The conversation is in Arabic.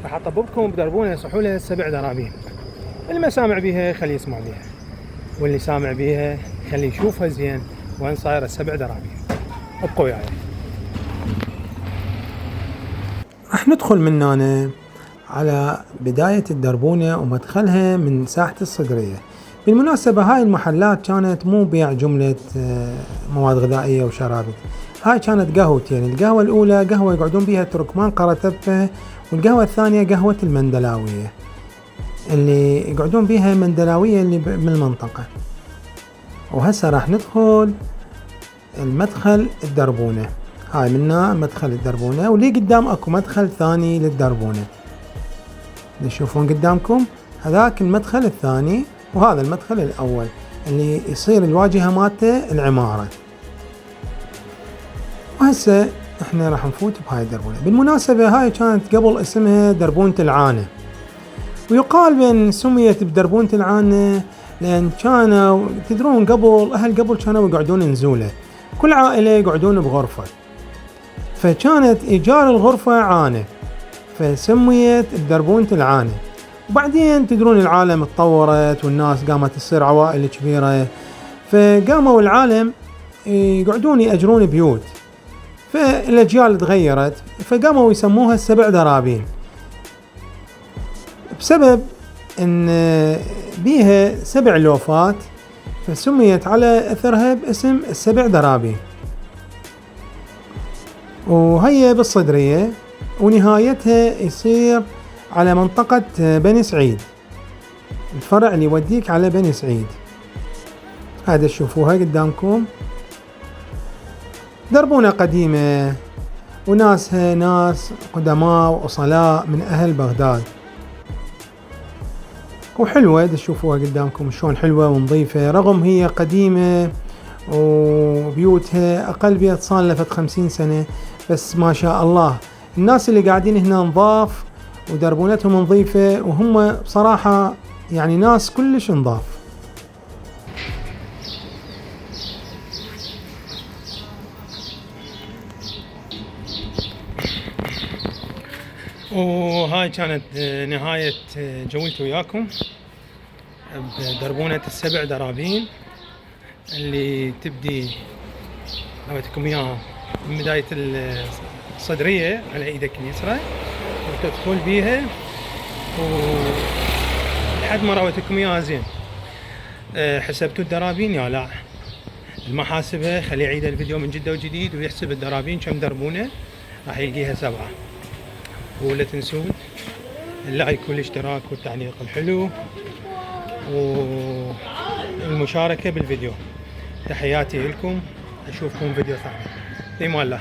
راح اطببكم بدربونه صحوله 7 درابين. اللي ما سامع بيها خليه يسمع بيها، واللي سامع بيها خليه يشوفها زين وين صايره 7 درابين. ابقوا وياي. راح ندخل من هنا على بداية الدربونة ومدخلها من ساحة الصدرية. بالمناسبة هاي المحلات كانت مو بيع جملة مواد غذائية وشرابي، هاي كانت قهوتين. القهوة الأولى قهوة يقعدون بيها تركمان قرطبة، والقهوة الثانية قهوة المندلاوية اللي يقعدون بيها مندلاوية اللي من المنطقة. وهسه راح ندخل المدخل الدربونة. هاي منا مدخل الدربونة، واللي قدام اكو مدخل ثاني للدربونة اللي تشوفون قدامكم، هذاك المدخل الثاني وهذا المدخل الأول اللي يصير الواجهة مالته العمارة. وهسه احنا راح نفوت بهاي الدربونة. بالمناسبة هاي كانت قبل اسمها دربونة العانة، ويقال بأن سميت بدربونة العانة لأن كانوا تدرون قبل كانوا يقعدون نزولة، كل عائلة يقعدون بغرفة، فكانت إيجار الغرفة عانة فسميت بدربونة العانة. وبعدين تدرون العالم اتطورت والناس قامت تصير عوائل كبيرة، فقاموا العالم يقعدون يأجرون بيوت، فالأجيال تغيرت فقاموا يسموها 7 درابين بسبب ان بيها 7 لوفات، فسميت على اثرها باسم 7 درابين. وهي بالصدرية، ونهايتها يصير على منطقة بني سعيد، الفرع اللي يوديك على بني سعيد. هذا تشوفوها قدامكم دربونة قديمة، وناسها ناس قدماء وأصلاء من أهل بغداد، وحلوة تشوفوها قدامكم شلون حلوة ونظيفة، رغم هي قديمة وبيوتها أقل بيت صار لها 50 سنة، بس ما شاء الله الناس اللي قاعدين هنا نظاف ودربونتهم نظيفة، وهم بصراحة يعني ناس كلش نظاف. وهاي كانت نهاية جولتي وياكم بدربونة 7 درابين اللي تبدي راويتكم اياها من بداية الصدرية على ايدك اليسرى وتدخل بيها لحد ما راويتكم اياها زين. حسبتوا الدرابين يا لا؟ المحاسبة خليه يعيد الفيديو من جدة وجديد ويحسب الدرابين كم دربونة، راح يلقيها 7. ولا تنسون اللايك والاشتراك والتعليق الحلو والمشاركة بالفيديو. تحياتي لكم، اشوفكم فيديو ثاني. في امان الله.